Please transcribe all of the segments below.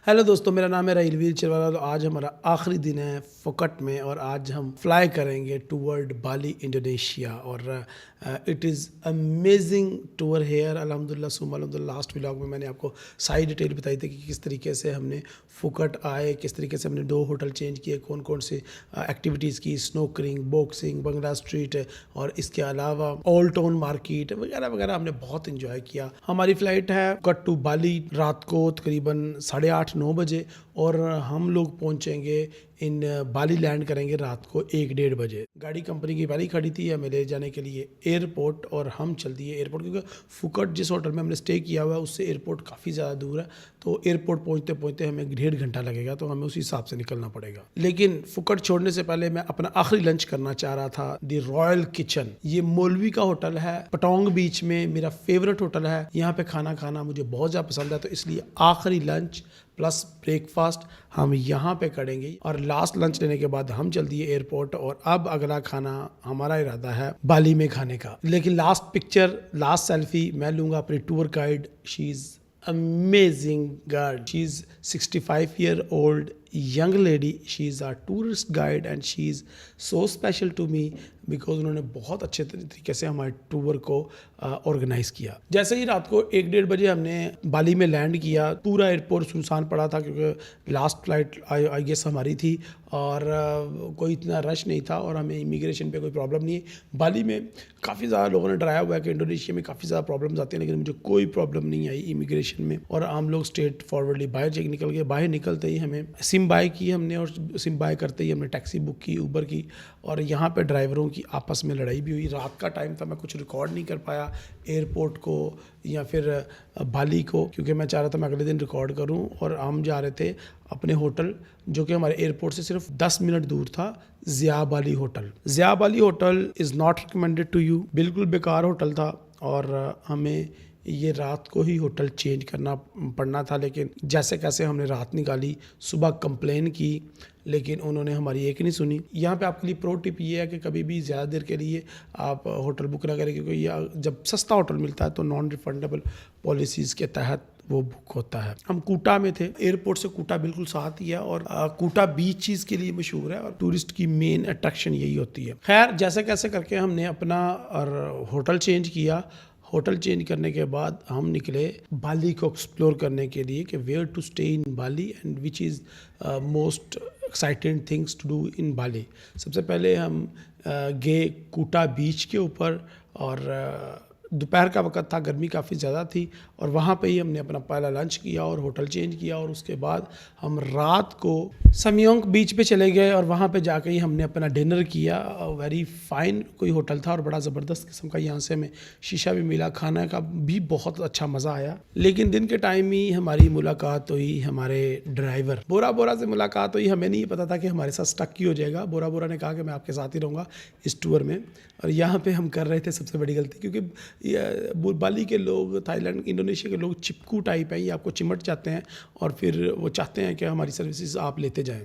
Hello दोस्तों, मेरा नाम है राहीलवीर चिरवाला। तो आज हमारा आखिरी दिन है फुकट में और आज हम फ्लाई करेंगे टूवर्ड बाली इंडोनेशिया। और it is amazing tour here अल्हम्दुलिल्लाह सुम्मा अल्हम्दुलिल्लाह। लास्ट व्लॉग में मैंने आपको सारी डिटेल बताई थी कि किस तरीके से हमने फुकट आए, किस तरीके से हमने 2 होटल चेंज किए, कौन कौन से एक्टिविटीज़ की, स्नोकरिंग, बॉक्सिंग, बंगला स्ट्रीट और इसके अलावा ओल्ड टाउन मार्केट वगैरह वगैरह। हमने बहुत इंजॉय किया। हमारी फ़्लाइट है फुकट टू बाली रात को तकरीबन 8:30-9 बजे और हम लोग पहुंचेंगे इन बाली लैंड करेंगे रात को 1-1:30 बजे। गाड़ी कंपनी की पहले खड़ी थी हमें ले जाने के लिए एयरपोर्ट और हम चल दिए एयरपोर्ट, क्योंकि फुकट जिस होटल में हमने स्टे किया हुआ है उससे एयरपोर्ट काफ़ी ज़्यादा दूर है। तो एयरपोर्ट पहुंचते पहुंचते हमें 1.5 घंटा लगेगा, तो हमें उसी हिसाब से निकलना पड़ेगा। लेकिन फुकट छोड़ने से पहले मैं अपना आखिरी लंच करना चाह रहा था द रॉयल किचन। ये मौलवी का होटल है पटोंग बीच में, मेरा फेवरेट होटल है। यहाँ पे खाना खाना मुझे बहुत ज़्यादा पसंद है, तो इसलिए आखिरी लंच प्लस ब्रेकफास्ट हम यहाँ पे करेंगे और लास्ट लंच लेने के बाद हम चल दिए एयरपोर्ट। और अब अगला खाना हमारा इरादा है बाली में खाने का। लेकिन लास्ट पिक्चर, लास्ट सेल्फी मैं लूँगा अपनी tour guide. She is amazing girl. She's 65-year-old young lady. She's a tourist guide and she's so special to me because उन्होंने बहुत अच्छे तरीके से हमारे टूर को ऑर्गेनाइज किया। जैसे ही रात को 1-1:30 बजे हमने बाली में लैंड किया, पूरा एयरपोर्ट सुनसान पड़ा था क्योंकि लास्ट फ्लाइट आई गेस हमारी थी और कोई इतना रश नहीं था और हमें इमिग्रेशन पे कोई प्रॉब्लम नहीं है। बाली में काफ़ी ज़्यादा लोगों ने डराया हुआ है कि इंडोनेशिया में काफ़ी ज़्यादा प्रॉब्लम्स आती हैं, लेकिन मुझे कोई प्रॉब्लम नहीं आई इमिग्रेशन में और हम लोग स्ट्रेट फॉरवर्डली बाहर निकल गए। बाहर निकलते ही हमें सिम बाय की हमने और सिम बाय करते ही हमने टैक्सी बुक की, उबर की, और यहाँ पे ड्राइवरों की आपस में लड़ाई भी हुई। रात का टाइम था, मैं कुछ रिकॉर्ड नहीं कर पाया एयरपोर्ट को या फिर बाली को, क्योंकि मैं चाह रहा था मैं अगले दिन रिकॉर्ड करूं। और हम जा रहे थे अपने होटल जो कि हमारे एयरपोर्ट से सिर्फ 10 मिनट दूर था, Zia Bali hotel. Zia Bali hotel is not recommended to you. बिल्कुल बेकार होटल था और हमें ये रात को ही होटल चेंज करना पड़ना था। लेकिन जैसे कैसे हमने रात निकाली, सुबह कंप्लेन की, लेकिन उन्होंने हमारी एक नहीं सुनी। यहाँ पे आपके लिए प्रो टिप ये है कि कभी भी ज़्यादा देर के लिए आप होटल बुक ना करें, क्योंकि यह जब सस्ता होटल मिलता है तो नॉन रिफंडेबल पॉलिसीज़ के तहत वो बुक होता है। हम कूटा में थे, एयरपोर्ट से कूटा बिल्कुल साथ ही है और कूटा बीच चीज़ के लिए मशहूर है और टूरिस्ट की मेन अट्रैक्शन यही होती है। खैर, जैसे कैसे करके हमने अपना होटल चेंज किया। होटल चेंज करने के बाद हम निकले बाली को एक्सप्लोर करने के लिए कि where to stay in Bali and which is most excited things to do in Bali. सबसे पहले हम गए कूटा बीच के ऊपर और दोपहर का वक्त था, गर्मी काफ़ी ज़्यादा थी और वहाँ पे ही हमने अपना पहला लंच किया और होटल चेंज किया। और उसके बाद हम रात को समयोंग बीच पे चले गए और वहाँ पे जाके ही हमने अपना डिनर किया। वेरी फाइन कोई होटल था और बड़ा ज़बरदस्त किस्म का यहाँ से हमें शीशा भी मिला, खाना का भी बहुत अच्छा मज़ा आया। लेकिन दिन के टाइम ही हमारी मुलाकात हुई हमारे ड्राइवर बोरा बोरा से मुलाकात हुई। हमें नहीं पता था कि हमारे साथ स्टक ही हो जाएगा। बोरा बोरा ने कहा कि मैं आपके साथ ही रहूँगा इस टूर में। और यहाँ पे हम कर रहे थे सबसे बड़ी गलती, क्योंकि बाली के लोग, थाईलैंड, इंडोनेशिया के लोग चिपकू टाइप हैं, ये आपको चिमट जाते हैं और फिर वो चाहते हैं कि हमारी सर्विसेज आप लेते जाएं।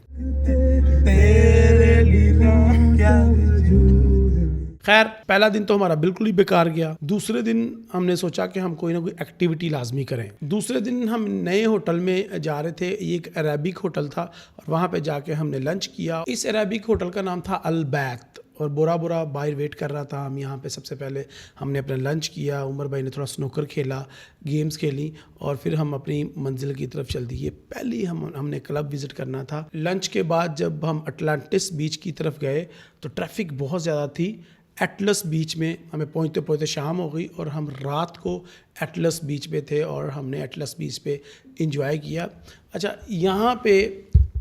खैर, पहला दिन तो हमारा बिल्कुल ही बेकार गया। दूसरे दिन हमने सोचा कि हम कोई ना कोई एक्टिविटी लाजमी करें। दूसरे दिन हम नए होटल में जा रहे थे, ये एक अरेबिक होटल था और वहाँ पे जाके हमने लंच किया। इस अरेबिक होटल का नाम था अल बैत और बोरा बोरा बाहर वेट कर रहा था। हम यहाँ पे सबसे पहले हमने अपना लंच किया, उमर भाई ने थोड़ा स्नूकर खेला, गेम्स खेली और फिर हम अपनी मंजिल की तरफ चल दिए। पहले हमने क्लब विज़िट करना था। लंच के बाद जब हम अटलांटिस बीच की तरफ गए तो ट्रैफिक बहुत ज़्यादा थी। एटलस बीच में हमें पहुँचते पहुँचते शाम हो गई और हम रात को एटलस बीच पे थे और हमने एटलस बीच पे इंजॉय किया। अच्छा, यहाँ पे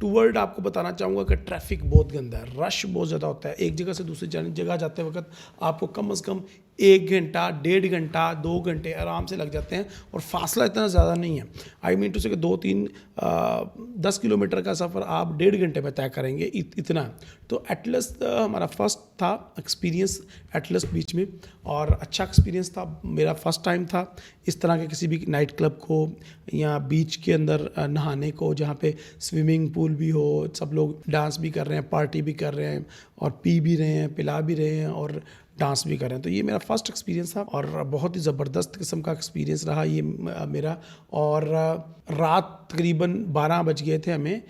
टूवर्ड आपको बताना चाहूँगा कि ट्रैफिक बहुत गंदा है, रश बहुत ज़्यादा होता है। एक जगह से दूसरी जगह जाते वक्त आपको कम से कम 1 घंटा, 1.5 घंटा, 2 घंटे आराम से लग जाते हैं और फासला इतना ज़्यादा नहीं है। आई मीन टू से कि 10 किलोमीटर का सफ़र आप 1.5 घंटे में तय करेंगे, इतना। तो एटलस हमारा फर्स्ट था एक्सपीरियंस एटलस बीच में और अच्छा एक्सपीरियंस था। मेरा फर्स्ट टाइम था इस तरह के किसी भी नाइट क्लब को या बीच के अंदर नहाने को, जहाँ पे स्विमिंग पूल भी हो, सब लोग डांस भी कर रहे हैं, पार्टी भी कर रहे हैं और पी भी रहे हैं, पिला भी रहे हैं और डांस भी करें। तो ये मेरा फर्स्ट एक्सपीरियंस था और बहुत ही ज़बरदस्त किस्म का एक्सपीरियंस रहा ये मेरा। और रात तकरीबन 12 बज गए थे हमें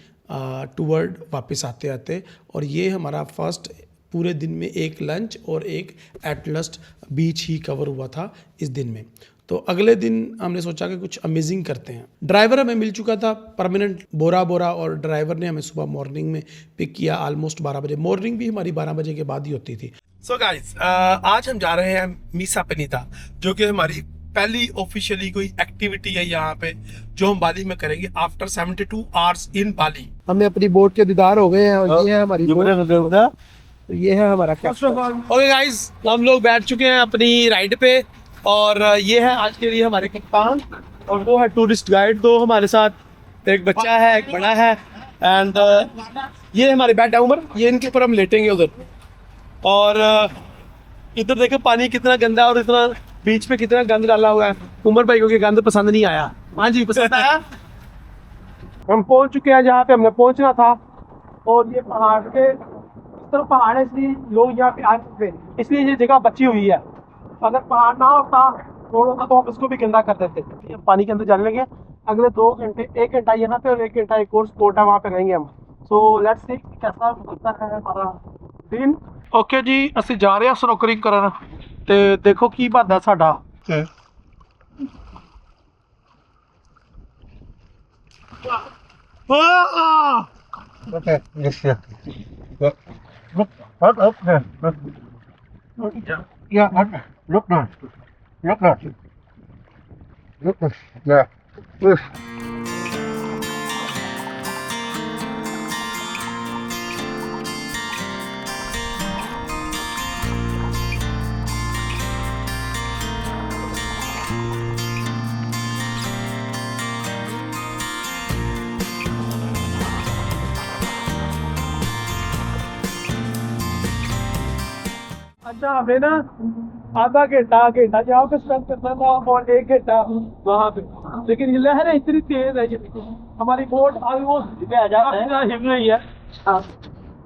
टूवर्ड वापस आते आते, और ये हमारा फर्स्ट पूरे दिन में एक लंच और एक एटलस्ट बीच ही कवर हुआ था इस दिन में। तो अगले दिन हमने सोचा कि कुछ अमेजिंग करते हैं। ड्राइवर हमें मिल चुका था परमानेंट बोरा बोरा, और ड्राइवर ने हमें सुबह मॉर्निंग में पिक किया ऑलमोस्ट 12 बजे। मॉर्निंग भी हमारी 12 बजे के बाद ही होती थी। सो गाइस, आज हम जा रहे हैं मीसा पेनिता, जो कि हमारी पहली ऑफिशियली कोई एक्टिविटी है यहाँ पे, जो हम बाली में करेंगे आफ्टर 72 आवर्स इन बाली। हमें अपनी बोट के दीदार हो गए हैं और ये है हमारी बोट। तो ये है हमारा ओके गाइस, हम लोग बैठ चुके हैं अपनी राइड पे, और ये है आज के लिए हमारे कप्तान, और वो है टूरिस्ट गाइड। दो हमारे साथ, एक बच्चा है एक बड़ा है, एंड ये हमारे बैठ है उमर, ये इनके ऊपर हम लेटेंगे उधर। और इधर देखो पानी कितना गंदा है और इतना बीच में कितना गंद डाला हुआ है। उमर भाई को ये गंद पसंद नहीं आया। हाँ जी, पसंद आया। हम पहुंच चुके हैं जहाँ पे हमने पहुंचना था, और ये पहाड़ के इस तरफ पहाड़ है, इसलिए लोग यहाँ पे आ चुके हैं, इसलिए ये जगह बची हुई है। अगर पहाड़ ना होता रोड होता तो हम इसको भी गंदा कर देते। हम पानी के अंदर जाने लगे। अगले 2 घंटे, 1 घंटा यहाँ पे और 1 घंटा एक और स्पॉट है, वहाँ पे रहेंगे हम। सो लेट्स सी कैसा होता है हमारा दिन। ओके जी, ਅਸੀਂ ਜਾ ਰਹੇ ਹਾਂ ਸਨੋਕਰਿੰਗ ਕਰਨ, ਤੇ ਦੇਖੋ ਕੀ ਬਣਦਾ ਸਾਡਾ। Okay, yes, yeah. Look, up there. Yeah, look now. Look now. Look now. Yeah. Yes. अच्छा, हमें ना आधा घंटा यहाँ पे स्पेंड करना था और 1 घंटा वहाँ पे, लेकिन ये लहरें इतनी तेज है, ये हमारी बोट ऑलमोस्ट हिल रही है।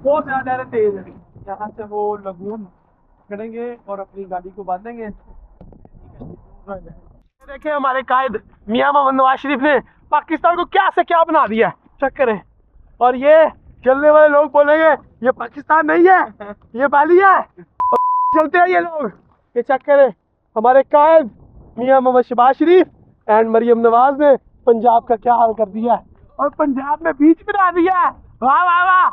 बहुत ज्यादा तेज है। यहाँ से वो लगून करेंगे और अपनी गाड़ी को बांधेंगे। देखें हमारे कायद मियां मोहम्मद नवाज शरीफ ने पाकिस्तान को क्या से क्या बना दिया, चेक करें। और ये चलने वाले लोग बोलेंगे ये पाकिस्तान नहीं है, ये बाली है। चलते हैं ये लोग, ये चेक करें। हमारे कायद मियां मोहम्मद शहबाज शरीफ एंड मरियम नवाज ने पंजाब का क्या हाल कर दिया है, और पंजाब में बीच बना दिया है। वाह वाह वाह,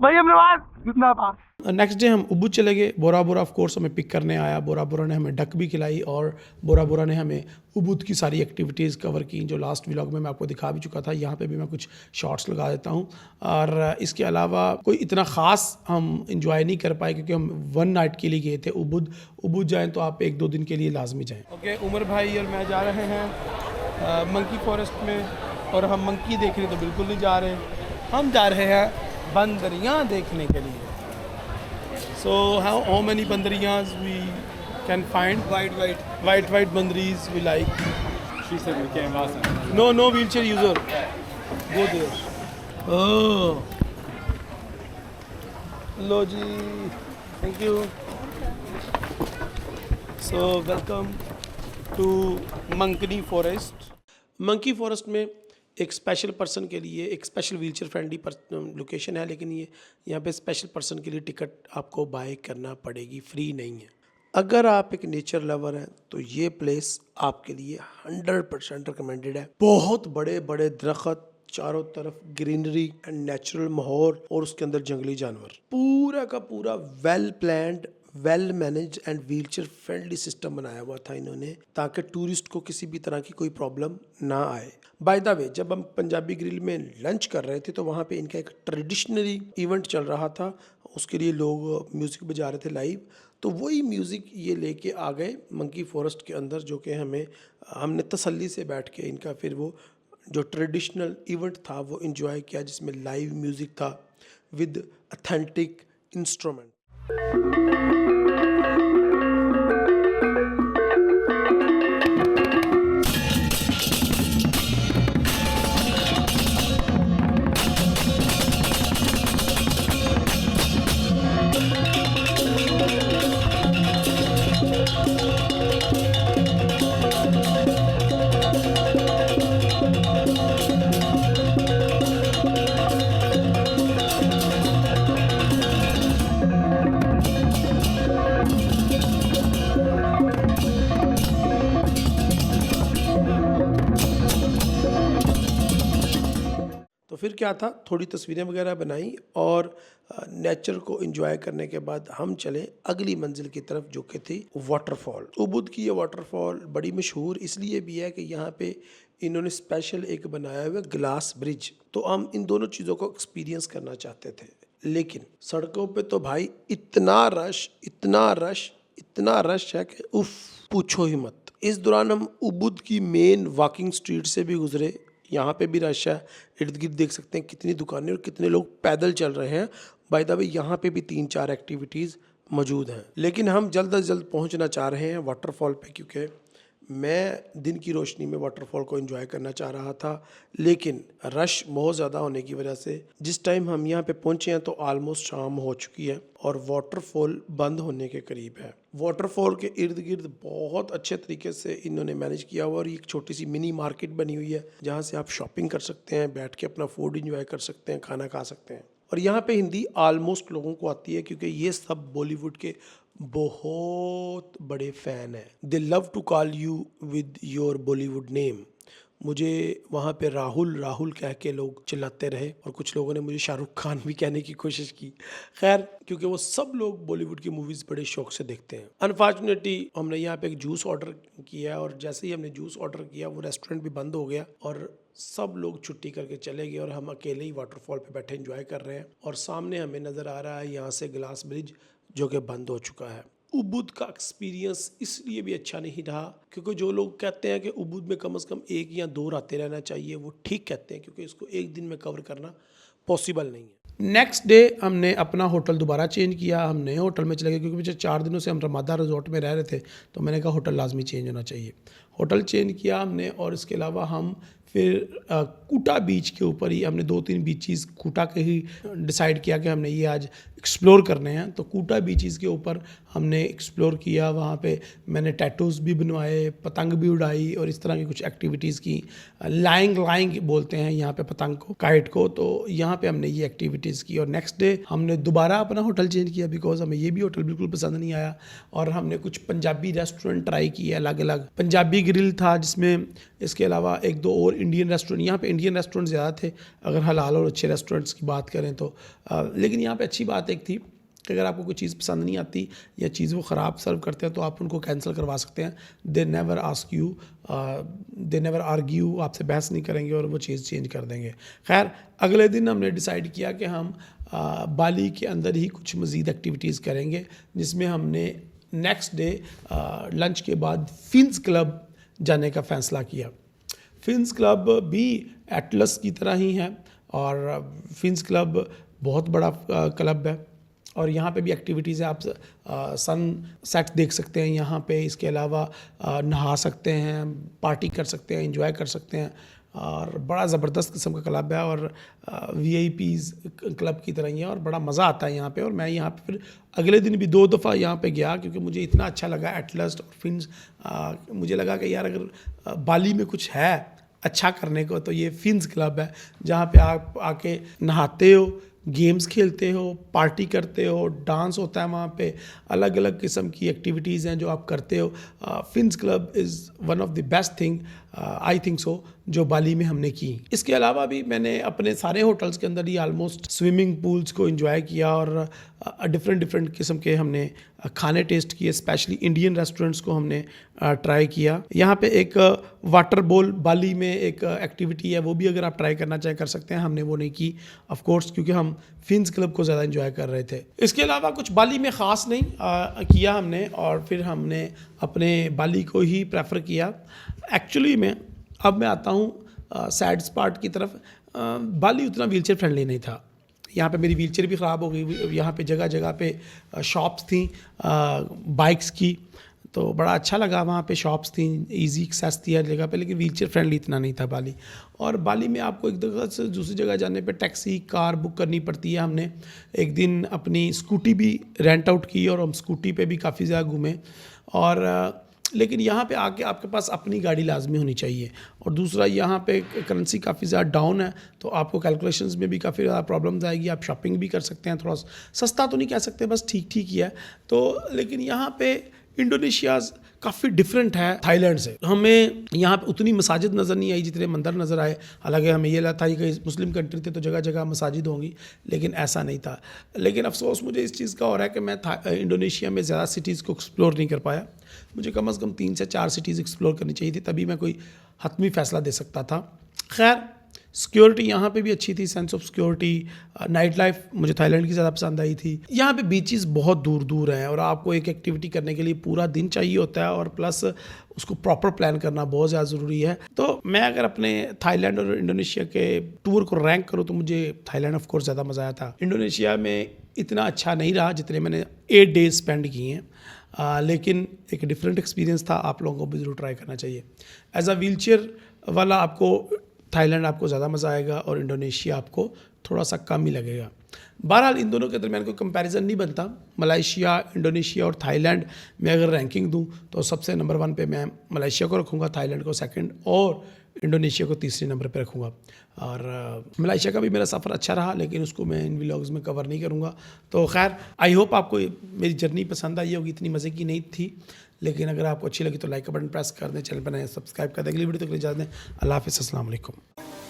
मरियम नवाज जिंदाबाद। नेक्स्ट डे हम उबुद चले गए। बोरा बोरा ऑफ कोर्स हमें पिक करने आया। बोरा बोरा ने हमें डक भी खिलाई, और बोरा बोरा ने हमें उबुद की सारी एक्टिविटीज़ कवर की, जो लास्ट व्लॉग में मैं आपको दिखा भी चुका था। यहाँ पे भी मैं कुछ शॉर्ट्स लगा देता हूँ। और इसके अलावा कोई इतना ख़ास हम इंजॉय नहीं कर पाए, क्योंकि हम 1 नाइट के लिए गए थे उबुद। उबुद जाएँ तो आप 1-2 दिन के लिए लाजमी जाएँ। ओके, उमर भाई और मैं जा रहे हैं मंकी फॉरेस्ट में, और हम मंकी देखने तो बिल्कुल नहीं जा रहे, हम जा रहे हैं बंदरियाँ देखने के लिए। So how many bandriyas we can find? White bandris we like. She said we came last time. No wheelchair user. Go there. Oh. Hello ji. Thank you. So welcome to Mankini Forest. Monkey Forest में एक special person के लिए एक special wheelchair friendly location है, लेकिन ये यहाँ पे स्पेशल पर्सन के लिए टिकट आपको बाय करना पड़ेगी, फ्री नहीं है। अगर आप एक नेचर लवर हैं तो ये प्लेस आपके लिए 100% रिकमेंडेड है। बहुत बड़े बड़े दरख्त, चारों तरफ ग्रीनरी एंड नेचुरल माहौल, और उसके अंदर जंगली जानवर। पूरा का पूरा well planned, well manage and wheelchair friendly system बनाया हुआ था इन्होंने, ताकि टूरिस्ट को किसी भी तरह की कोई प्रॉब्लम ना आए। बाय द वे, जब हम पंजाबी ग्रिल में लंच कर रहे थे तो वहाँ पे इनका एक ट्रेडिशनली इवेंट चल रहा था। उसके लिए लोग म्यूज़िक बजा रहे थे लाइव, तो वही म्यूज़िक ये लेके आ गए मंकी फॉरेस्ट के अंदर, जो कि हमने तसल्ली से बैठ के इनका फिर वो जो ट्रेडिशनल इवेंट था वो इन्जॉय किया, जिसमें लाइव म्यूज़िक था विद ऑथेंटिक इंस्ट्रूमेंट। तो फिर क्या था, थोड़ी तस्वीरें वगैरह बनाई और नेचर को एंजॉय करने के बाद हम चले अगली मंजिल की तरफ, जो कि थी वाटरफॉल। उबुद की ये वाटरफॉल बड़ी मशहूर इसलिए भी है कि यहाँ पे इन्होंने स्पेशल एक बनाया हुआ ग्लास ब्रिज, तो हम इन दोनों चीज़ों को एक्सपीरियंस करना चाहते थे। लेकिन सड़कों पे तो भाई इतना रश, इतना रश, इतना रश है कि उफ, पूछो ही मत। इस दौरान हम उबुद की मेन वॉकिंग स्ट्रीट से भी गुजरे, यहाँ पे भी रश है। इर्द गिर्द देख सकते हैं कितनी दुकानें और कितने लोग पैदल चल रहे हैं। बाय द वे यहाँ पे भी 3-4 एक्टिविटीज़ मौजूद हैं, लेकिन हम जल्द अज जल्द पहुँचना चाह रहे हैं वाटरफॉल पे, क्योंकि मैं दिन की रोशनी में वाटरफॉल को एंजॉय करना चाह रहा था, लेकिन रश बहुत ज़्यादा होने की वजह से जिस टाइम हम यहाँ पे पहुँचे हैं तो ऑलमोस्ट शाम हो चुकी है और वाटरफॉल बंद होने के करीब है। वाटरफॉल के इर्द गिर्द बहुत अच्छे तरीके से इन्होंने मैनेज किया हुआ और एक छोटी सी मिनी मार्केट बनी हुई है जहाँ से आप शॉपिंग कर सकते हैं, बैठ के अपना फूड इंजॉय कर सकते हैं, खाना खा सकते हैं। और यहाँ पे हिंदी ऑलमोस्ट लोगों को आती है क्योंकि ये सब बॉलीवुड के बहुत बड़े फ़ैन हैं। They love to call you with your Bollywood name. मुझे वहाँ पे राहुल राहुल कह के लोग चिल्लाते रहे और कुछ लोगों ने मुझे शाहरुख खान भी कहने की कोशिश की। खैर, क्योंकि वो सब लोग बॉलीवुड की मूवीज़ बड़े शौक से देखते हैं। अनफॉर्चुनेटली हमने यहाँ पे एक जूस ऑर्डर किया और जैसे ही हमने जूस ऑर्डर किया वो रेस्टोरेंट भी बंद हो गया और सब लोग छुट्टी करके चले गए और हम अकेले ही वाटरफॉल पे बैठे एंजॉय कर रहे हैं। और सामने हमें नज़र आ रहा है यहाँ से ग्लास ब्रिज, जो कि बंद हो चुका है। उबुद का एक्सपीरियंस इसलिए भी अच्छा नहीं रहा क्योंकि जो लोग कहते हैं कि उबुद में कम से कम 1 या 2 रातें रहना चाहिए, वो ठीक कहते हैं, क्योंकि इसको एक दिन में कवर करना पॉसिबल नहीं है। नेक्स्ट डे हमने अपना होटल दोबारा चेंज किया, हम नए होटल में चले गए क्योंकि पिछले 4 दिनों से हम रमादा रिजॉर्ट में रह रहे थे, तो मैंने कहा होटल लाजमी चेंज होना चाहिए। होटल चेंज किया हमने और इसके अलावा हम फिर कूटा बीच के ऊपर ही हमने 2-3 बीचेस कूटा के ही डिसाइड किया कि हमने ये आज एक्सप्लोर करने हैं। तो कूटा बीचेस के ऊपर हमने एक्सप्लोर किया, वहाँ पे मैंने टैटूज़ भी बनवाए, पतंग भी उड़ाई और इस तरह की कुछ एक्टिविटीज़ की। लाइंग बोलते हैं यहाँ पे पतंग को, काइट को, तो यहाँ पे हमने ये एक्टिविटीज़ की। और नेक्स्ट डे हमने दोबारा अपना होटल चेंज किया बिकॉज हमें ये भी होटल बिल्कुल पसंद नहीं आया और हमने कुछ पंजाबी रेस्टोरेंट ट्राई किए अलग अलग। पंजाबी ग्रिल था जिसमें इसके अलावा 1-2 और इंडियन रेस्टोरेंट, यहाँ पे इंडियन रेस्टोरेंट ज़्यादा थे अगर हलाल और अच्छे रेस्टोरेंट्स की बात करें तो। लेकिन यहाँ पे अच्छी बात एक थी कि अगर आपको कोई चीज़ पसंद नहीं आती या चीज़ वो ख़राब सर्व करते हैं तो आप उनको कैंसिल करवा सकते हैं। They never ask you, they never argue, आपसे बहस नहीं करेंगे और वो चीज़ चेंज कर देंगे। खैर, अगले दिन हमने डिसाइड किया कि हम बाली के अंदर ही कुछ मज़ीद एक्टिविटीज़ करेंगे, जिसमें हमने नेक्स्ट डे लंच के बाद फिन्स क्लब जाने का फ़ैसला किया। फिन्स क्लब भी एटलस की तरह ही है और फिन्स क्लब बहुत बड़ा क्लब है और यहाँ पे भी एक्टिविटीज़ है। आप सन सेट देख सकते हैं यहाँ पे, इसके अलावा नहा सकते हैं, पार्टी कर सकते हैं, एंजॉय कर सकते हैं और बड़ा ज़बरदस्त किस्म का क्लब है और VIPs क्लब की तरह ही है और बड़ा मज़ा आता है यहाँ पे। और मैं यहाँ पे फिर अगले दिन भी 2 दफ़ा यहाँ पे गया क्योंकि मुझे इतना अच्छा लगा एटलस और फिन्स। मुझे लगा कि यार अगर बाली में कुछ है अच्छा करने को तो ये फिन्स क्लब है, जहाँ पे आप आके नहाते हो, गेम्स खेलते हो, पार्टी करते हो, डांस होता है वहाँ पे, अलग अलग किस्म की एक्टिविटीज़ हैं जो आप करते हो। Fins club is one of the best thing I think so जो बाली में हमने की। इसके अलावा भी मैंने अपने सारे होटल्स के अंदर ही ऑलमोस्ट स्विमिंग पूल्स को एंजॉय किया और डिफरेंट किस्म के हमने खाने टेस्ट किए, स्पेशली इंडियन रेस्टोरेंट्स को हमने ट्राई किया। यहाँ पे एक वाटर बॉल बाली में एक एक्टिविटी है, वो भी अगर आप ट्राई करना चाहें कर सकते हैं। हमने वो नहीं की ऑफ कोर्स क्योंकि हम फिन्स क्लब को ज़्यादा एंजॉय कर रहे थे। इसके अलावा कुछ बाली में ख़ास नहीं किया हमने और फिर हमने अपने बाली को ही प्रेफर किया। एक्चुअली में अब मैं आता हूँ सैड पार्ट की तरफ। बाली उतना व्हीलचेयर फ्रेंडली नहीं था। यहाँ पे मेरी व्हीलचेयर भी ख़राब हो गई। यहाँ पे जगह जगह पे शॉप्स थी बाइक्स की, तो बड़ा अच्छा लगा। वहाँ पे शॉप्स थी, इजी एक्सेस थी हर जगह पे, लेकिन व्हीलचेयर फ्रेंडली इतना नहीं था बाली। और बाली में आपको एक जगह से दूसरी जगह जाने पे टैक्सी कार बुक करनी पड़ती है। हमने एक दिन अपनी स्कूटी भी रेंट आउट की और हम स्कूटी पे भी काफ़ी ज़्यादा घूमे। और लेकिन यहाँ पे आके आपके पास अपनी गाड़ी लाजमी होनी चाहिए। और दूसरा, यहाँ पे करेंसी काफ़ी ज़्यादा डाउन है तो आपको कैलकुलेशंस में भी काफ़ी ज़्यादा प्रॉब्लम्स आएगी। आप शॉपिंग भी कर सकते हैं, थोड़ा सस्ता तो नहीं कह सकते, बस ठीक ठीक ही है। तो लेकिन यहाँ पे इंडोनेशिया काफ़ी डिफरेंट है थाईलैंड से। हमें यहाँ पे उतनी मसाजिद नज़र नहीं आई जितने मंदिर नज़र आए। हालांकि हमें ये लगता था कि मुस्लिम कंट्री थे तो जगह जगह मसाजिद होंगी, लेकिन ऐसा नहीं था। लेकिन अफसोस मुझे इस चीज़ का हो रहा है कि मैं इंडोनेशिया में ज़्यादा सिटीज़ को एक्सप्लोर नहीं कर पाया। मुझे कम से कम 3 से 4 सिटीज़ एक्सप्लोर करनी चाहिए थी, तभी मैं कोई हतमी फ़ैसला दे सकता था। खैर, सिक्योरिटी यहाँ पे भी अच्छी थी, sense of security, night life मुझे थाईलैंड की ज़्यादा पसंद आई थी। यहाँ पे बीचेस बहुत दूर दूर हैं और आपको एक एक्टिविटी करने के लिए पूरा दिन चाहिए होता है, और प्लस उसको प्रॉपर प्लान करना बहुत ज़्यादा ज़रूरी है। तो मैं अगर अपने थाईलैंड और इंडोनेशिया के टूर को रैंक करूँ तो मुझे थाईलैंड ऑफ कोर्स ज़्यादा मज़ा आया था। इंडोनेशिया में इतना अच्छा नहीं रहा जितने मैंने 8 डेज स्पेंड किए हैं, लेकिन एक डिफरेंट एक्सपीरियंस था। आप लोगों को भी ज़रूर ट्राई करना चाहिए। एज अ व्हीलचेयर वाला आपको थाईलैंड आपको ज़्यादा मज़ा आएगा और इंडोनेशिया आपको थोड़ा सा कम ही लगेगा। बहरहाल इन दोनों के दरमियान कोई कंपैरिजन नहीं बनता। मलेशिया, इंडोनेशिया और थाईलैंड में अगर रैंकिंग दूं तो सबसे नंबर 1 पे मैं मलेशिया को रखूँगा, थाईलैंड को सेकंड और इंडोनेशिया को तीसरे नंबर पे रखूँगा। और मलेशिया का भी मेरा सफ़र अच्छा रहा, लेकिन उसको मैं इन व्लॉग्स में कवर नहीं करूँगा। तो खैर, आई होप आपको मेरी जर्नी पसंद आई होगी। इतनी मज़े की नहीं थी, लेकिन अगर आपको अच्छी लगी तो लाइक का बटन प्रेस कर दें, चैनल पर नए सब्सक्राइब कर दें। अगली वीडियो तक के लिए इजाज़त दें। अल्लाह हाफ़िज़, अस्सलाम वालेकुम।